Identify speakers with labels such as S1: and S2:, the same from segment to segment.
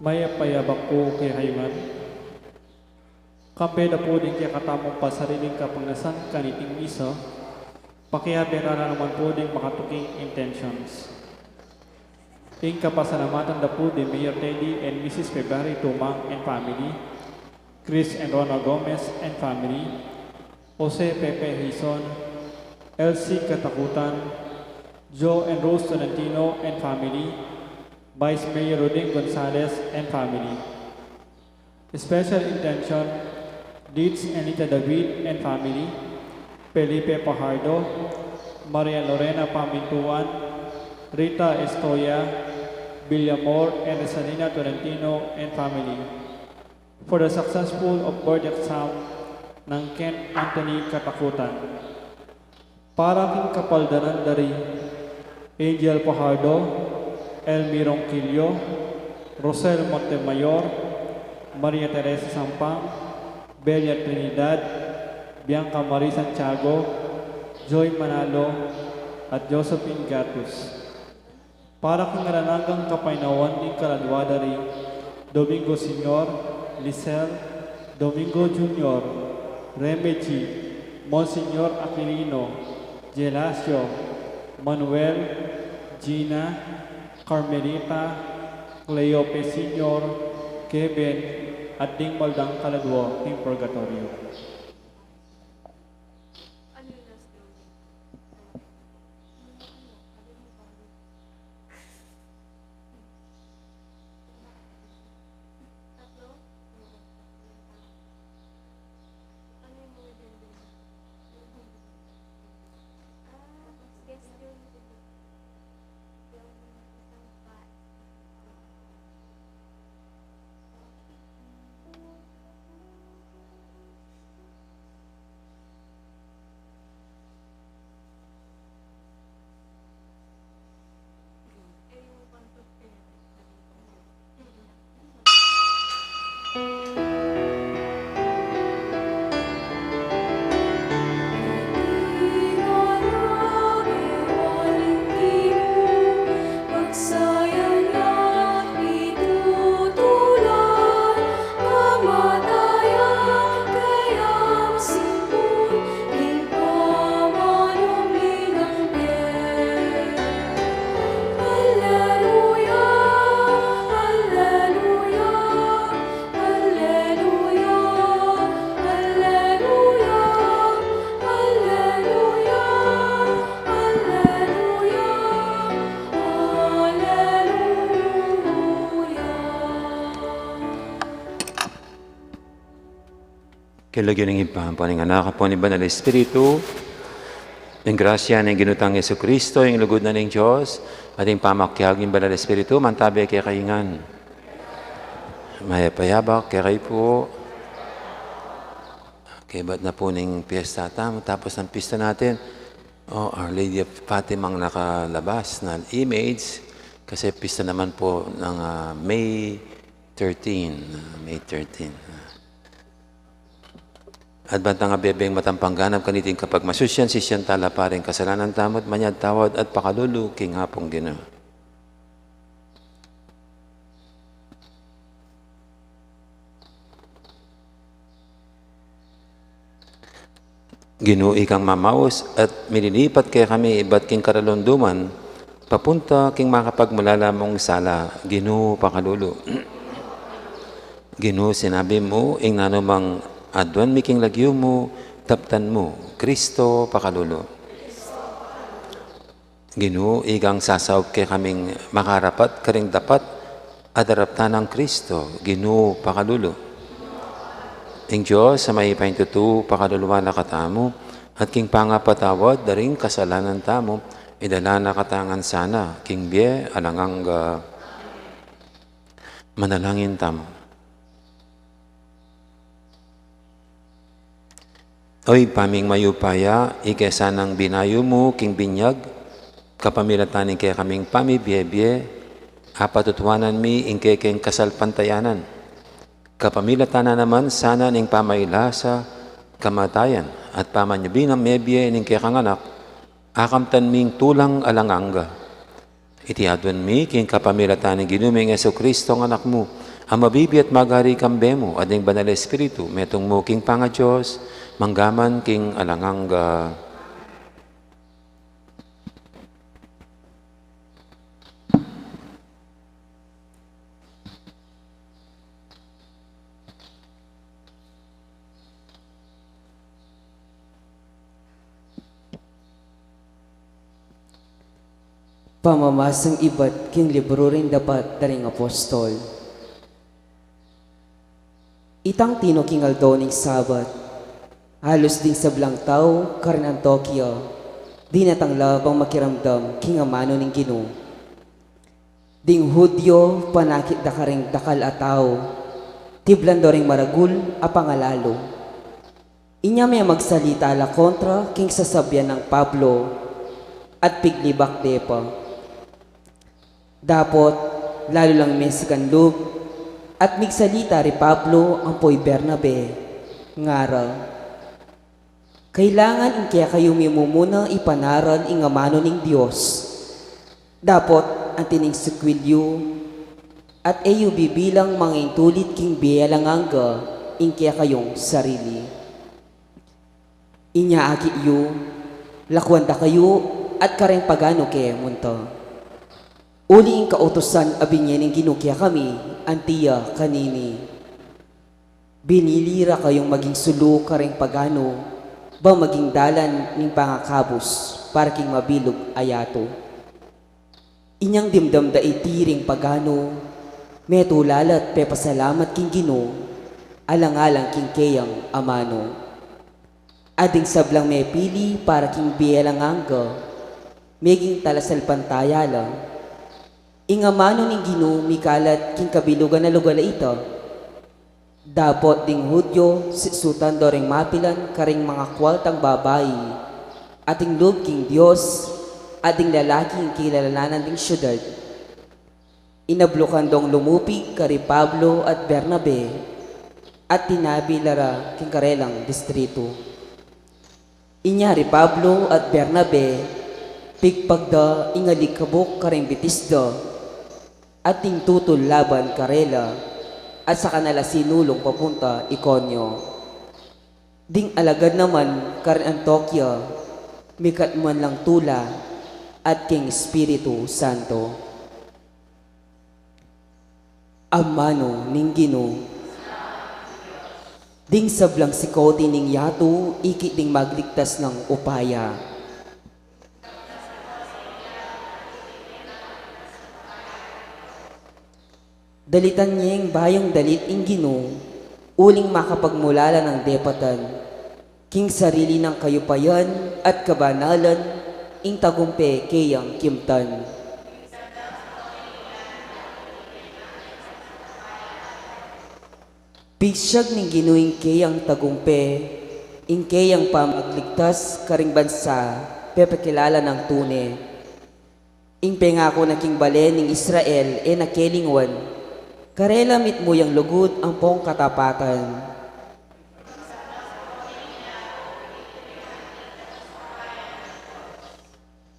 S1: Maya payabak po kay Hayman. Kapela po din kaya katamong pasariling kapangnasan kaniting isa, pakiyabera na naman po din makatuking intentions. Ing kapasalamatan na po din Mayor Teddy and Mrs. February Tumang and family, Chris and Rona Gomez and family, Jose Pepe Hison, Elsie Katakutan, Joe and Rose Tolentino and family, Vice Mayor Roding Gonzalez and family. Special intention, Deeds Anita David and family, Felipe Pajardo, Maria Lorena Pamintuan, Rita Estoya, Villamor and Rosalina Tolentino and family. For the successful of board exam ng Kent Anthony Katakutan. Para king kapaldanan dari Angel Pajardo, Elmirong Quillo, Rosel Montemayor, Maria Teresa Sampang, Belia Trinidad, Bianca Marie Santiago, Joy Manalo, at Josephine Gatus. Para kang narananggang kapainawan ni Kaladwa dari Domingo Senior, Lisel, Domingo Junior, Remeji, Monsignor Aquilino, Gelasio, Manuel, Gina, Carmelita, Cleope Senior, Kevin, at Ding Maldang Kaladwa in Purgatorio.
S2: Kilagyan ng ipahampaning anak po ni Banal Espiritu, ng grasya ng ginutang Yesu Kristo, yung lugod na ng Diyos, at yung pamakyag ng Banal Espiritu, mantabi kay kaingan. Maya payabak, kay kayo po. Okay, ba't na po ng piyesta tamo? Tapos ng pista natin, Our Lady of Fatima ang nakalabas na image, kasi pista naman po ng May 13. At bantang abebeng matampangganap kaniting kapag masusyan sisyan tala paring kasalanan tamot manyad tawad at pakalulu king hapong Ginoo. Ginoo ikang mamaos at minilipat kay kami iba't king karalunduman papunta king makapagmalala mong sala Ginoo pakalulu. Ginoo sinabi mo ing nanumang adwan miking lagyo mo, taptan mo, Kristo pakalulu. Ginoo, igang sasawag kay kaming makarapat, karing dapat, adaraptan ng Kristo, Ginoo pakalulu. Ing Diyos, sa may paintutu, pakaluluwa na katamo, at king pangapatawad, daring kasalanan tamo, idala na katangan sana, king biye, alangang manalangin tamo. Oy, paming mayupaya, ikesanang binayo mo, king binyag, kapamilatanin kaya kaming pamibiyebye, apatutuanan mi, ingke king kasalpantayanan. Kapamilatanan naman, sana ning pamailasa, kamatayan, at pamanyabing ang mebye ning kaya kanganak, akamtan ming tulang alanganga. Iti adwan mi, king kapamilatanin ginuming Yesu Kristo ang anak mo, ang mabibi at magari kambemo, ading banal na espiritu, metong mo king panga Diyos, manggaman king alanganga.
S3: Pamamasang iba't king libro rin dapat daring apostol. Itang tino king aldoning sabat, halos din sa blang tao, karin ang Tokyo, di natanglab ang makiramdam king amano ning Ginoo. Ding Hudyo, panakit da karing dakal ataw, tiblan do ring maragul a pangalalo. Inya may magsalita la kontra king sasabyan ng Pablo at piglibak depa. Dapot, lalo lang Mexican loob, at migsalita ri Pablo ang poy Bernabe, ngaral. Kailangan in kaya kayo mimumuna ipanaral ing amano ning Diyos. Dapot, ang tining sukwilyo, at eyo bibilang mga intulit king biyalanganga in kaya kayong sarili. Inyaaki yu, lakwanda kayo, at kareng pagano kaya munta. Uli ing kautosan abinyan ng ginukya kami, antiya kanini. Binilira kayong maging sulu kareng pagano, ba maging dalan ng pangakabos, para king mabilog ayato. Inyang dimdam da itiring pagano, metulalat pe pasalamat king Ginoo, alang-alang king kayang amano. Ading sablang may pili para king biyalanganga, meging talasal pantayala, ingamano ning Ginoo mikalat king kabilugan na lugar ito. Dapot ding Hudyo sutan do ring mapilan karing mga kwaltang babayi, ating loob king Dios, ating lalaking kilalanan ding syudad. Inablukan dong lumupig kari Pablo at Bernabe, at tinabi lara king karelang distrito. Inyari Pablo at Bernabe, pigpagda ingalikabok karing bitisda, ating tutol laban karela, at sa kanala sinulong papunta Ikonyo. Ding alagad naman karin ang Tokyo, mikat man lang tula, at king Espiritu Santo. Amano ning Ginoo. Ding sablang sikoti ning yato, ikit ding magligtas ng upaya. Dalitan niyeng bayang dalit ing Ginoo, uling makapagmulala ng depatan, king sarili ng kayupayan at kabanalan, ing tagumpe kayang kimtan. Pigsyag ning Ginooing kayang tagumpe, ing kayang pamagligtas karing bansa, pepekilala ng tune. Ing pengako na king balen ning Israel e nakelingwan, karela mit mo yang lugod ang pong katapatan.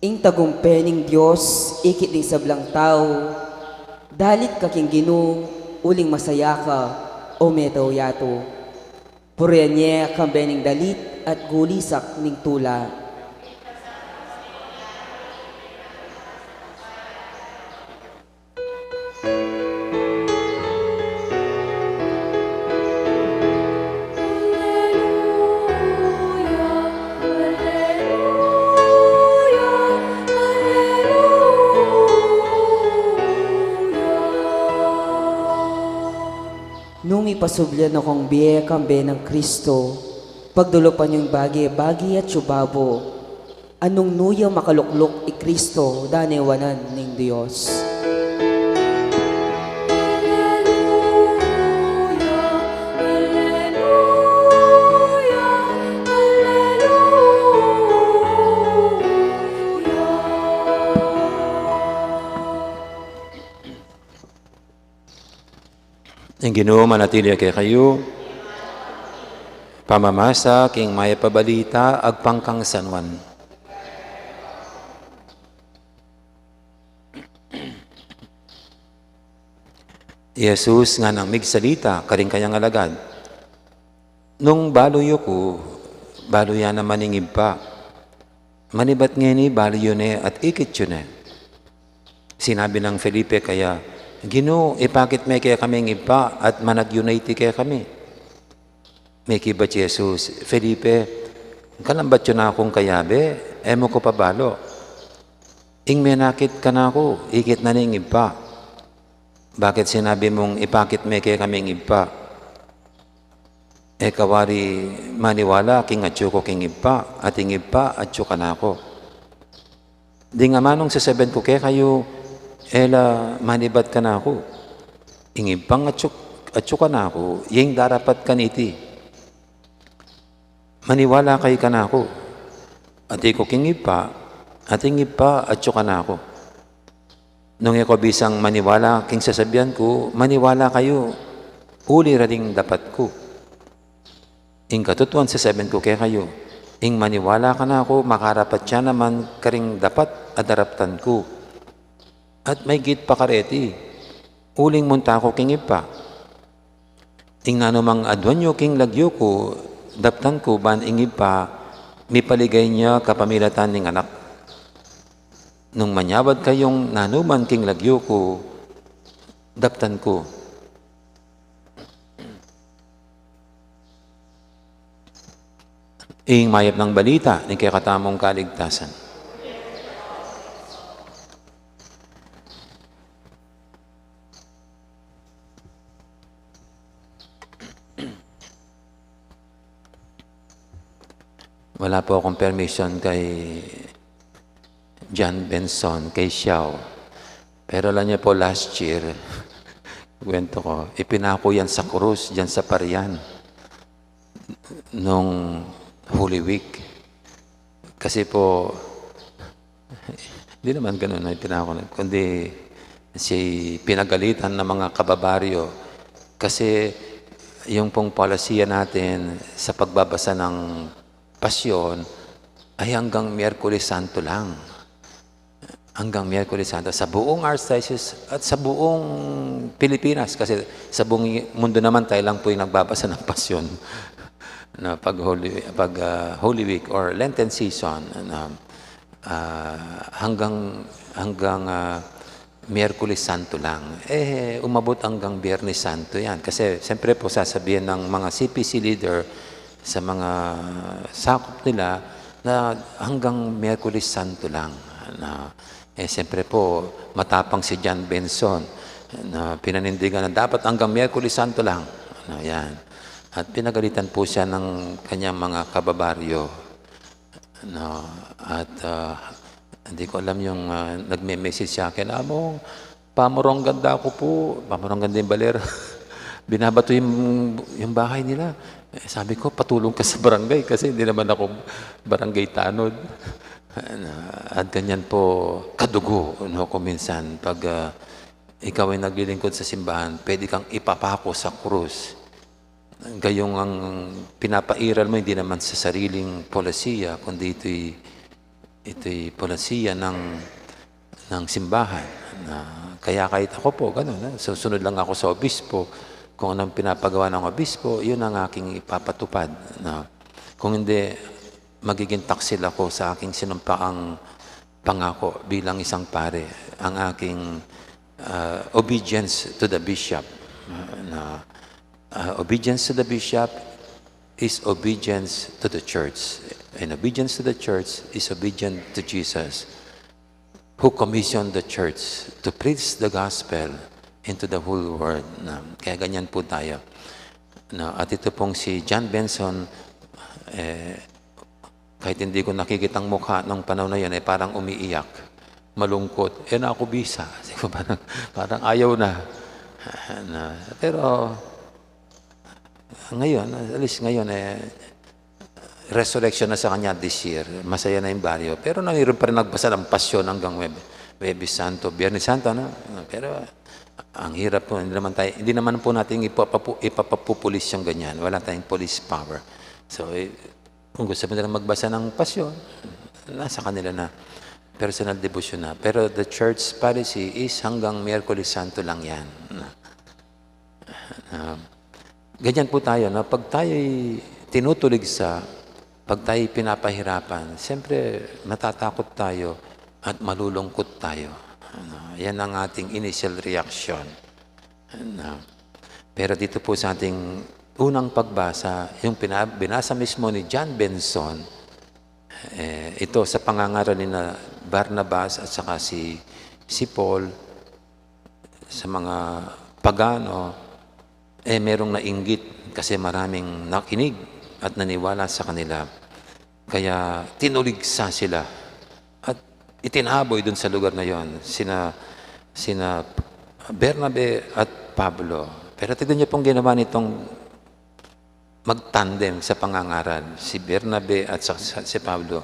S3: Ing tagumpe ning Diyos, ikit ding sablang tao, dalit ka king Ginoo, uling masaya ka, o metaw yato. Puriyan niya kambe ning dalit at gulisak ning tula. Nung ipasublyan akong biye kambe ng Kristo, pagdulupan yung bagi at subabo, anong nuya makaluklok i Kristo danewanan ning Diyos.
S2: Ang Ginoo manatili kay kayo, pamamasa king maya pabalita agpangkang sanwan. Jesus nga nang migsalita, karing kayang alagad. Nung baloyo ko, baloya na maningib pa. Manibat nga ni baloyo ne at ikit yun eh. Sinabi ng Felipe kaya, Ginoo, ipakit may kaya kami ipa at manag-unite kaya kami. May kibat Jesus, Felipe, kalambat yun na akong kayabe, emo ko pabalo. Ing menakit ka na ako, ikit na ning ipa. Bakit sinabi mong ipakit may kaya kami ipa? Kawari maniwala, king atyo ko king ipa, at ing ipa atyo ka na ako. Di nga manong sa 7 ko kaya kayo, ela manibat ka na ako. Ing ipang atyo ka na ako, yung darapat ka niti. Maniwala kay ka na ako. At ko king ipa, at ing ipa atyo ka na ako. Nung ako bisang maniwala, king sasabihan ko, maniwala kayo, uli rading dapat ko. Ing katutuan sa 7 ko kaya kayo, ing maniwala ka na ako, makarapat siya naman karing dapat adaraptan ko. At may git pa kareti, uling munta ko king ipa. Ing nanumang adwan nyo king lagyo ko, daptan ko ban ing ipa, mipaligay niya kapamilatan ning anak. Nung manyabad kayong nanuman king lagyo ko, daptan ko. Ing mayap ng balita ni kay katamong kaligtasan. Wala po akong permission kay John Benson, kay Xiao. Pero alam niya po, last year, kwento ko, ipinako yan sa krus, dyan sa Parian, nung Holy Week. Kasi po, hindi naman ganun na ipinako, kundi si pinagalitan ng mga kababaryo. Kasi yung pong polisiya natin sa pagbabasa ng pasyon ay hanggang Miyerkules Santo lang. Hanggang Miyerkules Santo. Sa buong Archdiocese at sa buong Pilipinas. Kasi sa buong mundo naman tayo lang po yung nagbabasa ng pasyon na pag Holy Week or Lenten season na hanggang Miyerkules Santo lang. Umabot hanggang Biyernes Santo yan. Kasi siyempre po sasabihin ng mga CPC leader sa mga sakop nila na hanggang Miyerkules Santo lang. Siyempre po, matapang si John Benson na pinanindigan na dapat hanggang Miyerkules Santo lang. Yan. At pinagalitan po siya ng kanyang mga kababaryo. At hindi ko alam yung nagme-message sa akin, pamorong ganda ako po. Pamorong ganda yung balera. Binabato yung bahay nila. Sabi ko, patulong ka sa barangay kasi hindi naman ako barangay tanod. At ganyan po, kadugo ko minsan. Pag ikaw ay naglilingkod sa simbahan, pwede kang ipapako sa krus. Gayong ang pinapairal mo, hindi naman sa sariling polisiya, kundi ito'y polisiya ng simbahan. Kaya kahit ako po, gano'n. Susunod lang ako sa obispo. Kung anong pinapagawa ng obispo, yun ang aking ipapatupad. Kung hindi, magiging taksil ako sa aking sinumpaang pangako bilang isang pare. Ang aking obedience to the bishop. Obedience to the bishop is obedience to the church. And obedience to the church is obedience to Jesus, who commissioned the church to preach the gospel into the whole world. Kaya ganyan po tayo. At ito pong si John Benson, kahit hindi ko nakikitang mukha ng panahon na yan, parang umiiyak, malungkot. Na ako bisa. Parang ayaw na. Pero ngayon, at least ngayon, resurrection na sa kanya this year. Masaya na yung baryo. Pero mayroon pa rin nagbasa ng pasyon hanggang Webis Santo, Biyernes Santo. Pero ang hirap po, hindi naman po natin ipapapupulis yung ganyan. Wala tayong police power. So, kung gusto mo nila magbasa ng pasyon, nasa kanila na. Personal devotion na. Pero the church policy is hanggang Miyerkules Santo lang yan. Ganyan po tayo, no? Pag tayo'y tinutuligsa, pag tayo'y pinapahirapan, siyempre matatakot tayo at malulungkot tayo. Yan ang ating initial reaction. Pero dito po sa ating unang pagbasa, yung binasa mismo ni John Benson, ito sa pangangaral ni na Barnabas at saka si Paul sa mga pagano, merong nainggit kasi maraming nakinig at naniwala sa kanila. Kaya tinuligsa sila at itinaboy dun sa lugar na yon sina Bernabe at Pablo. Pero tignan niyo pong ginawa nitong magtandem sa pangangaral, si Bernabe at si Pablo.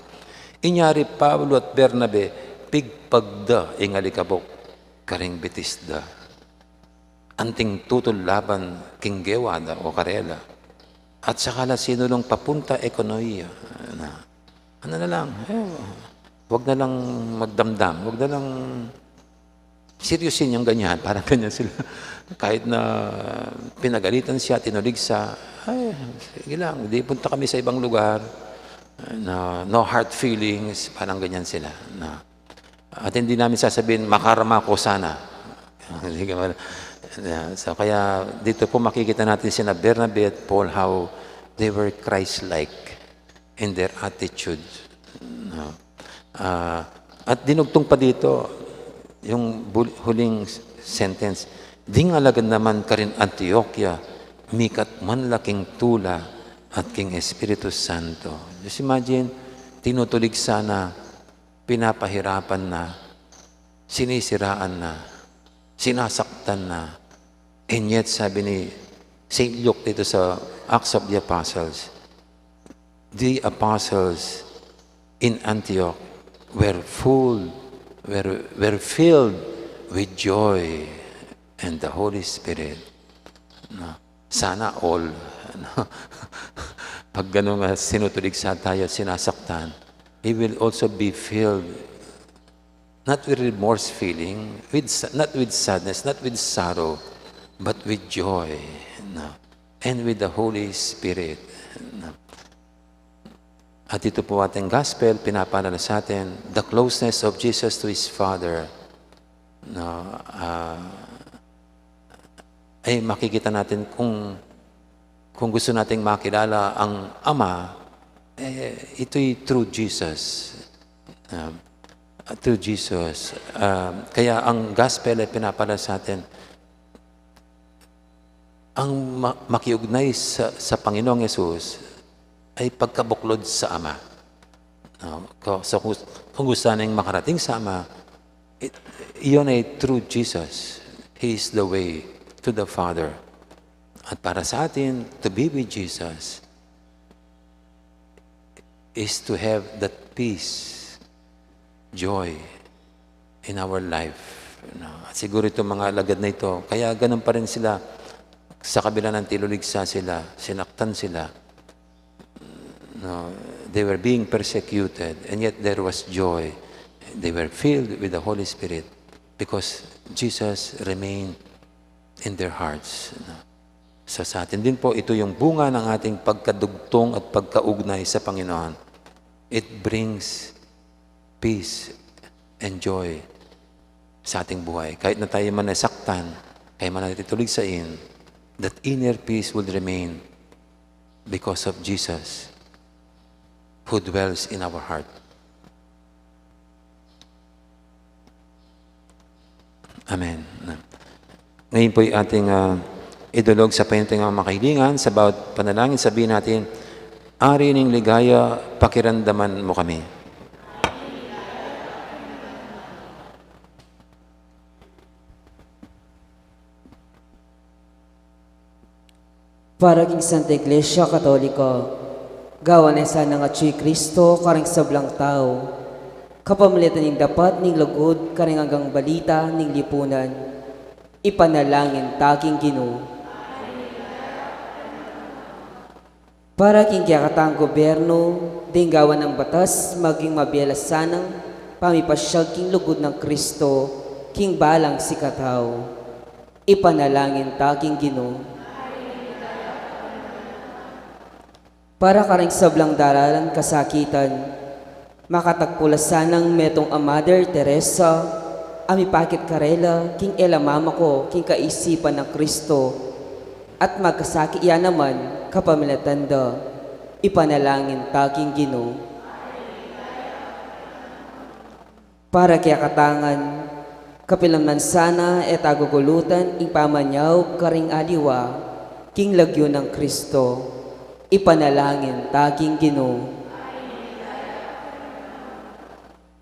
S2: Inyari Pablo at Bernabe, pigpagda ingalikabok, karing bitisda. Anting tutol laban king gewada o karela. At saka la sinulong papunta ekonomiya. Ano na lang, wag na lang magdamdam, wag na lang seryosin yung ganyan, parang ganyan sila. Kahit na pinagalitan siya, tinuligsa, ay, sige lang, di punta kami sa ibang lugar, no hard feelings, parang ganyan sila. At hindi namin sasabihin, makarama ko sana. So, kaya dito po makikita natin sina Bernabe at Paul how they were Christ-like in their attitude. At dinugtong pa dito yung huling sentence, dingalagan naman ka rin Antioquia, mikat man laking tula at king Espiritu Santo. Just imagine, tinutulig sana, pinapahirapan na, sinisiraan na, sinasaktan na. And yet, sabi ni St. Luke dito sa Acts of the Apostles, the apostles in Antioch were filled with joy and the Holy Spirit. Sana all. Pag gano'n sinutuligsa tayo at sinasaktan, we will also be filled not with remorse feeling, not with sadness, not with sorrow, but with joy, and with the Holy Spirit. At ito po ating gospel, pinapaalala sa atin, the closeness of Jesus to His Father. Ay makikita natin kung gusto nating makilala ang Ama, ito'y through Jesus. Through Jesus. Kaya ang gospel ay pinapaalala sa atin, ang makiugnay sa Panginoong Yesus ay pagkabuklod sa Ama. So kung gusto nating makarating sa Ama, iyon ay through Jesus. He is the way to the Father. At para sa atin, to be with Jesus is to have that peace, joy in our life. At siguro itong mga alagad na ito, kaya ganun pa rin sila, sa kabila ng tinuligsa sila, sinaktan sila. They were being persecuted, and yet there was joy. They were filled with the Holy Spirit because Jesus remained in their hearts. So sa atin din po, ito yung bunga ng ating pagkadugtong at pagkaugnay sa Panginoon. It brings peace and joy sa ating buhay. Kahit na tayo man nasaktan, kahit man natituligsain, that inner peace will remain because of Jesus who dwells in our heart. Amen. Ngayon po yung ating idulog sa pahinting mga makahilingan. Sa bawat panalangin, sabihin natin, Ari ning ligaya, pakiramdaman mo kami.
S3: Para king Santa Iglesia Katolika, gawa na sana nga Chuy Kristo, karing sablang tao, kapamilitan ning dapat ning lugod, karing hanggang balita ning lipunan, ipanalangin taking Ginoo. Para king kiyakatang gobyerno, ding gawa ng batas, maging mabiyalas sanang, pamipasyag king lugod ng Kristo, king balang si kataw. ipanalangin taking Ginoo. Para ka rin sablang daralan kasakitan, makatagpulasan ng metong a Mother Teresa, ami pakit karela, king ela mama ko, king kaisipan ng Kristo, at magkasaki iya naman, kapamilatanda, ipanalangin taking Ginoo. Para kaya katangan, kapilamnan sana et agugulutan, ipamanyaw karing aliwa, king lagyo ng Kristo, ipanalangin taking Ginoo.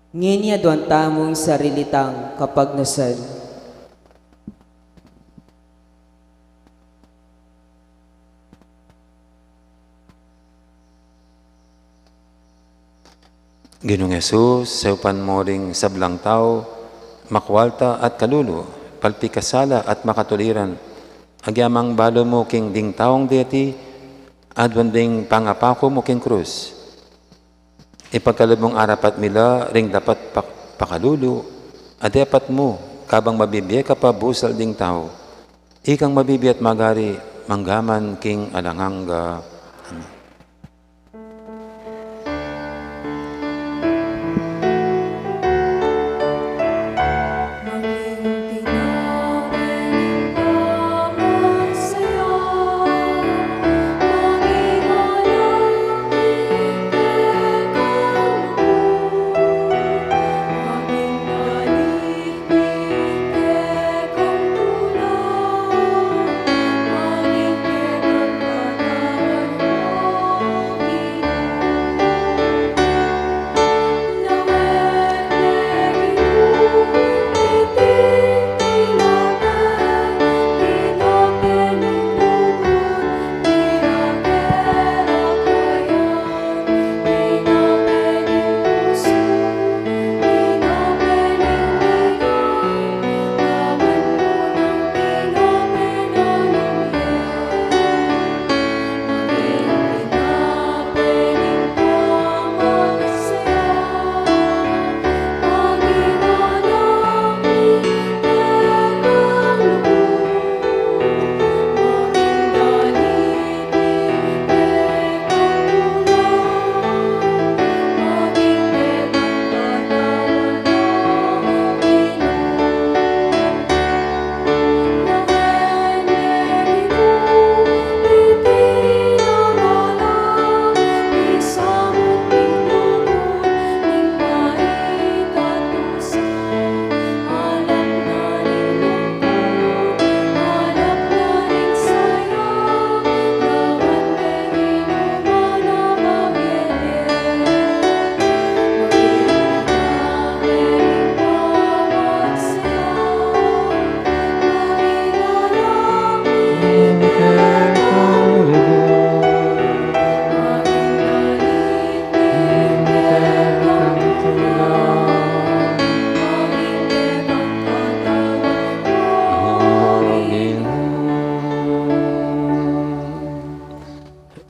S3: Ngenya doon tamong sarilitang kapag nasal.
S2: Ginoong Yesus, sa upan mo ring sablang tao, makwalta at kalulu, palpikasala at makatuliran, agyamang balo mo king ding taong deti, adwan ding pangapako mo king krus. Ipagkalubong arapat mila ring dapat pakalulu, adepat mo, kabang mabibiya ka pa busal ding tao, ikang mabibiya at magari, manggaman king alanganga. Amen.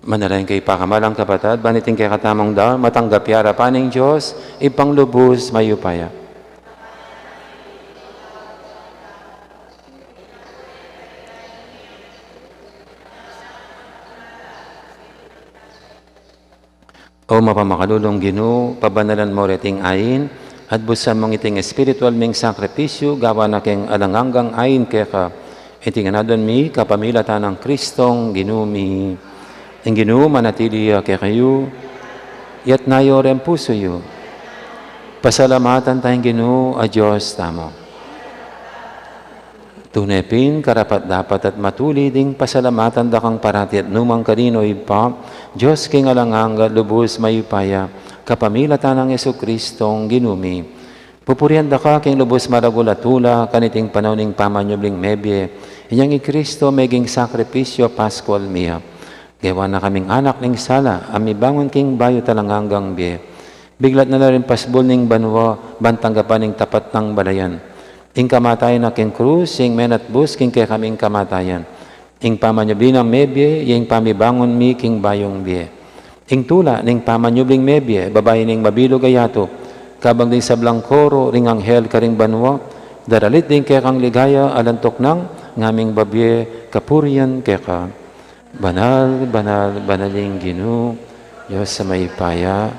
S2: Manalangin kay pakamalang kapatad, baniting kay katamang daw, matanggap yara paning Diyos, ipanglubos mayupaya. O mapamakalulong Ginoo, pabanalan mo reting ayin, at busan mong iting spiritual ming sakripisyo, gawa na keng alanganggang ayin kaya ka, iting anadon mi, kapamilatan ng Kristong Ginoo mi. Ang Ginoo manatili kay kayo, yat nayo rin puso yo. Pasalamatan tayong Ginoo, a Diyos tamo. Tunepin, karapat dapat at matuli ding pasalamatan da kang parati at numang kanino ipa, Diyos king alanganga, lubos mayupaya, kapamilatan ng Yesu Kristong Ginumi. Pupurihan da ka king lubos maragulatula, kaniting panawning pamanyubling mebye, inyang i Kristo meging sakripisyo Pascual miya. Gawa na kaming anak ning sala, ami bangon king bayo talang hanggang biye. Biglat na rin pasbol ning banwa, bantanggapan ning tapat ng balayan. Ing kamatayan na king krus, ing menat bus, king kay kaming kamatayan. Ing pamanyubling ng mebye, ing pamibangon mi king bayong biye. Ing tula, ning pamanyubling mebye, babae ning mabilog ayato, kabang din sablang koro, ring anghel karing banwa, daralit din kay kang ligaya, alantok nang, ngaming babye kapurian keka. Banal, banal, banaling Ginoo, Diyos sa may paya,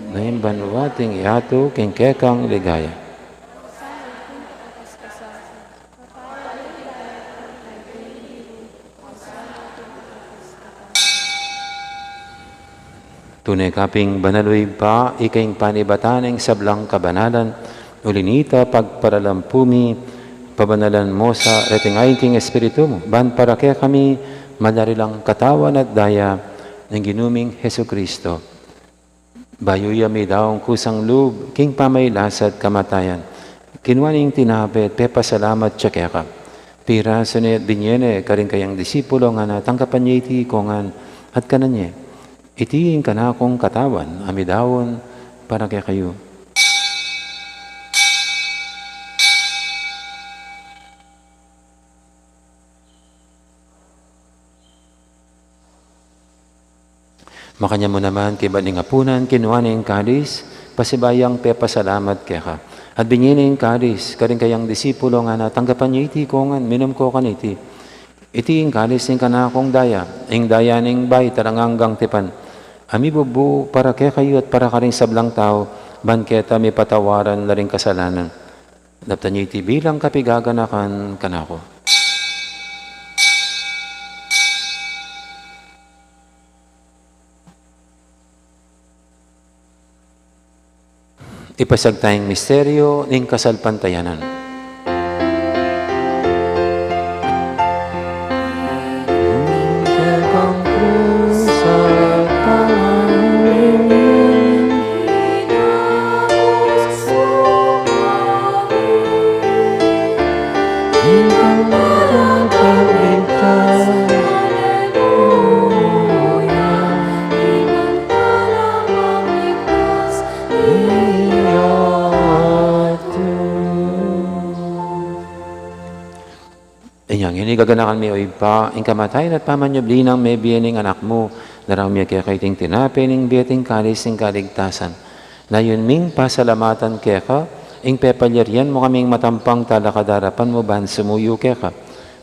S2: ngayon banwating yato, king kekang ligaya. Tunay kaping banaloy pa, ikaing panibataneng sablang kabanalan, ulinita pagparalampumi, pabanalan mo sa retingay king Espiritu mo, ban para kaya kami madarilang katawan at daya ng ginuming Heso Kristo. Bayuya may daong kusang loob, king pamaylasad kamatayan, kinuaning tinapit, pepa salamat tsakeka. Pira sunayat binyene, karing kayang disipulo nga natangkapan niya iti kongan at kananye. Itiing ka na akong katawan, amidawon, para kaya kayo. Makanya mo naman, kibaning apunan, kinuhaning kalis, pasibayang pepasalamat kaya ka. At binyining kalis, karing kayang disipulo nga natanggapan niya iti kongan, minum ko kan iti. Itiing kalis ning kanakong daya, ing daya ning bay, taranganggang tipan. Ami bubu para kaya kayo at para karing sablang tao, banketa may patawaran na rin kasalanan. Daptan niyo iti bilang kapigaganakan kanako. Ipasag tayong misteryo ng kasalpantayanan. Inyang ini gaganakan mi oy pa, ing kamatayan at pamanyabli ng may biyening anak mo, narang mi kaya kaiting tinape, ning biyeting kalis, ing kaligtasan. Na yun ming pasalamatan kaya ka, ing pepalyarian mo kaming matampang talakadarapan mo ban sumuyo kaya ka.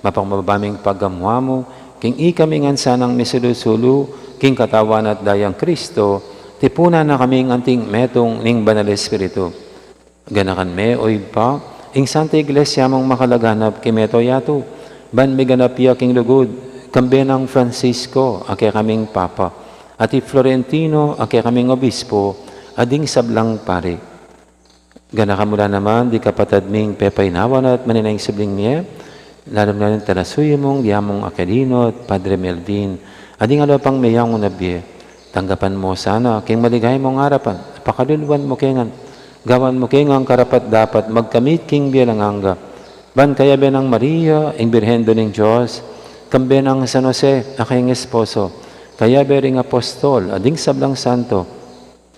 S2: Mapangmabaming paggamwa mo, king ikaming ansanang misulusulu, king katawan at dayang Kristo, tipuna na kaming anting metong ning banal Espiritu. Ganakan me oy pa, ing Santa Iglesia mong makalaganap kimeto yato, ban may ganapya king lugod, kambenang Francisco, ake kaming Papa, ati Florentino, ake kaming Obispo, ading sablang pari. Ganakamula naman, di kapatadming pepaynawan at maninayang sabling niya, lalong na rin talasuyo mong diamong Aquilino at Padre Meldin, ading alapang mayang unabye, tanggapan mo sana, king maligay mong harapan, pakaluluan mo kengan, gawan mo kengang karapat dapat magkamit king bialanganga, ban kaya benang Maria, ing Birhendo ng Diyos, kambenang San Jose, aking esposo, kaya bering apostol, ading sablang santo,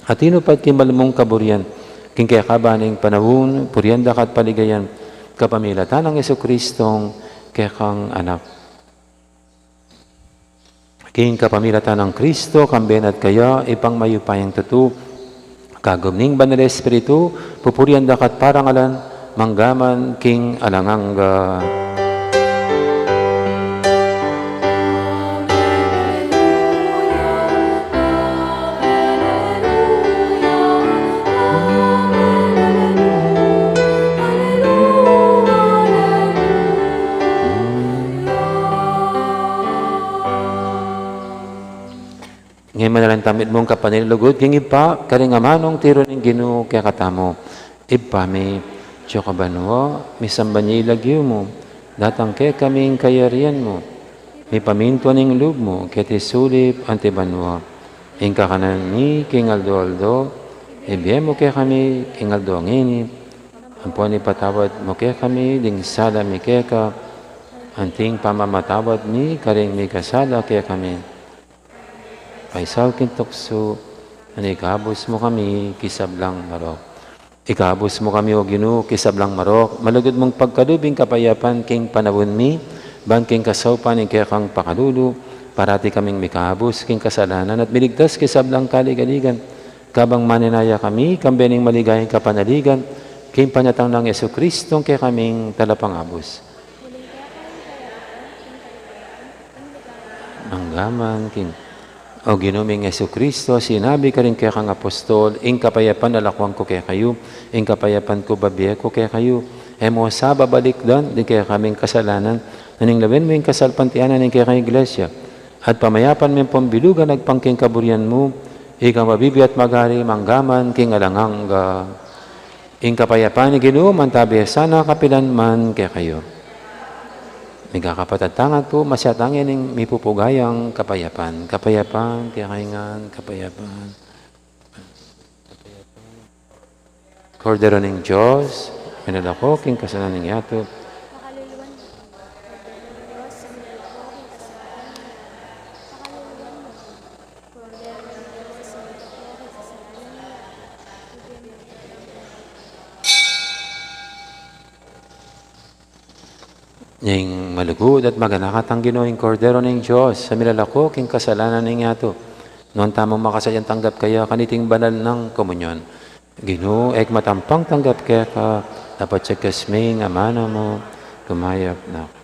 S2: at inupad kimalmong kaburian, king kaya kabaning panahon, purianda kat paligayan, kapamilatan ng Jesucristong kekang anak. King kapamilatan ng Kristo, kamben at kaya, ipang mayupayang tutu, kagumning banal Espiritu, pupurianda kat parangalan, manggaman king alanganga. Ngayon manalang tamit mong kapanilugod, king ipa, karingamanong tiro ng Ginoo kaya katamo, ipa may Diyo kabanwa, misamba niya ilagyo mo, datang ke kaming kayarian mo, may pamintuan ng loob mo, kete sulip antibanwa, ing kakanan ni King Aldo, ibiye mo ke kami, King Aldo ang ini, ang po ni patawad mo ke kami, ding sala mi ke ka, anting pamamatawad mi, karing mi kasala ke kami. Paisal kintokso, anikabos mo kami, kisablang marok. Ikabos mo kami o Ginoo, kisablang marok, malugod mong pagkalubing kapayapan king panawon mi, ban king kasawpan ing kaya kang pakalulu, parati kaming mikabos king kasalanan at biligtas kisablang kaligaligan, kabang maninaya kami, kambening maligayang kapanaligan, king panyatang ng Jesucristong kaya kaming talapangabos. Anggaman king o ginuming Yesu Kristo, sinabi ka rin kaya kang apostol, ing kapayapan alakwang ko kaya kayo, ing kapayapan ko babiye ko kaya kayo, mo sa babalik doon, di kaya kaming kasalanan, naning labin mo yung kasalpantianan, ing kaya kang iglesia, at pamayapan mo yung pambilugan, nagpangking kaburian mo, ikaw mabibi at magari, manggaman, king alanganga, ing kapayapan ni Ginoo, mantabi sana kapilan man kaya kayo. May kakapatatangan po, masyatangin ng may pupugayang kapayapan. Kapayapan, kakaingan, kapayapan. Kordero ng Diyos, pinalako, king kasalan ng yato.
S4: Pakaluluwan mo, Kordero ng Diyos, sa minalako, king kasalanan niya. Pakaluluwan mo, Kordero ng Diyos, sa minalako, king kasalanan niya. Bigyan mo ito ng
S2: Ning malugod at maganakat ang Ginoong Kordero ng Diyos sa milalako king kasalanan ng yato. Noon tamang makasayang tanggap kaya kaniting banal ng komunyon. Ginoo, ek matampang tanggap kaya ka, dapat siya kasming amana mo, tumayap na.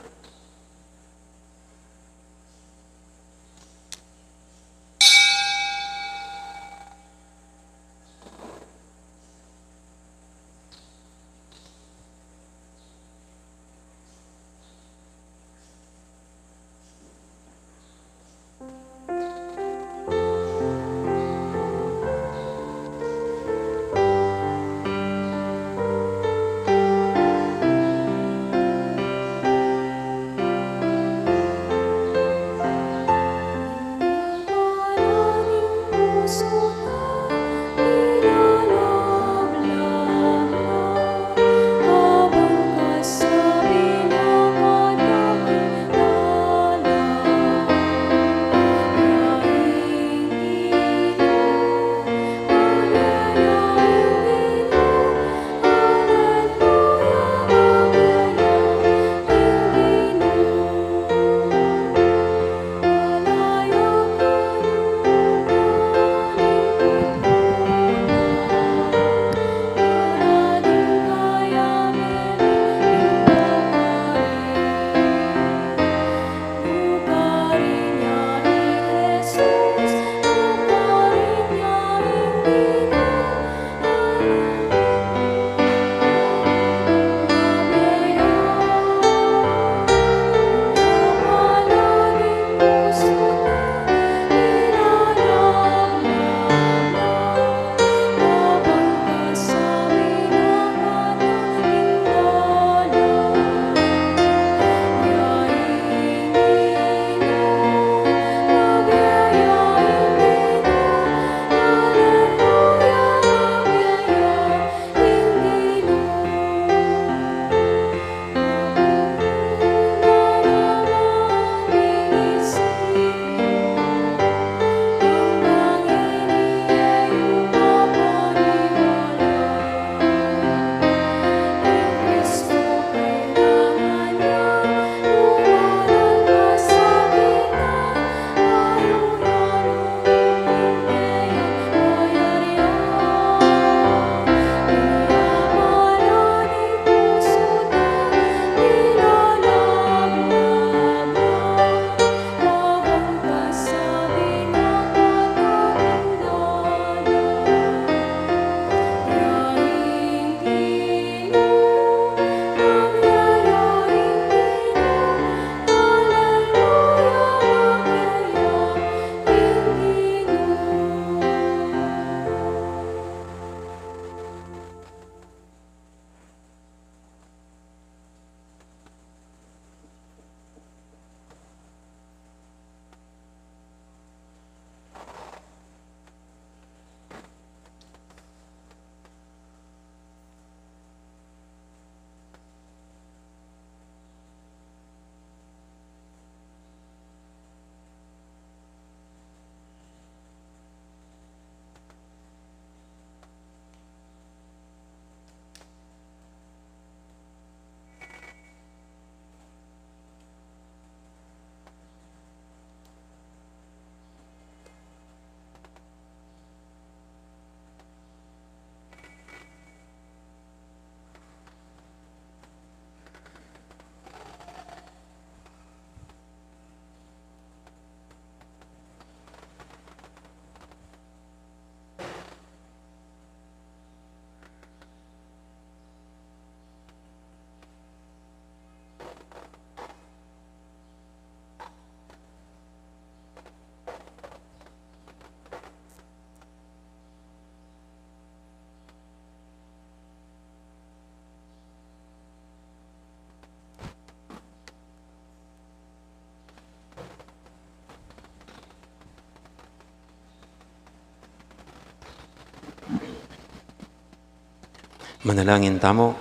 S2: Manalangin tamo.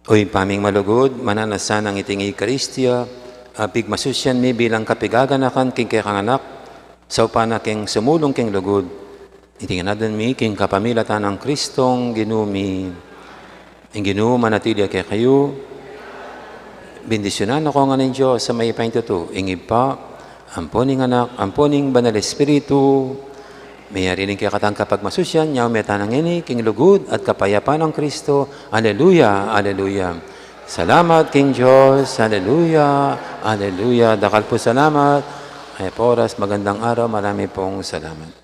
S2: Uy, paming malugod, mananasan ang iting Eucharistia, apig masusyan mi bilang kapigaganakan king kay kanganak, sa upana king sumulong king lugod, iting nadan mi king kapamilatan ng Kristong ginumi, ang ginoo manatili kay kayo, bendisyonan ako nga ng Diyos sa may paintuto, ingib pa, amponing anak, amponing banal espiritu, may arinig kaya katang kapag masusyan, yaw may tanang ini, king lugod at kapayapaan ng Kristo. Aleluya, aleluya. Salamat, King Diyos. Aleluya, aleluya. Dakal po salamat. Ay po oras, magandang araw. Marami pong salamat.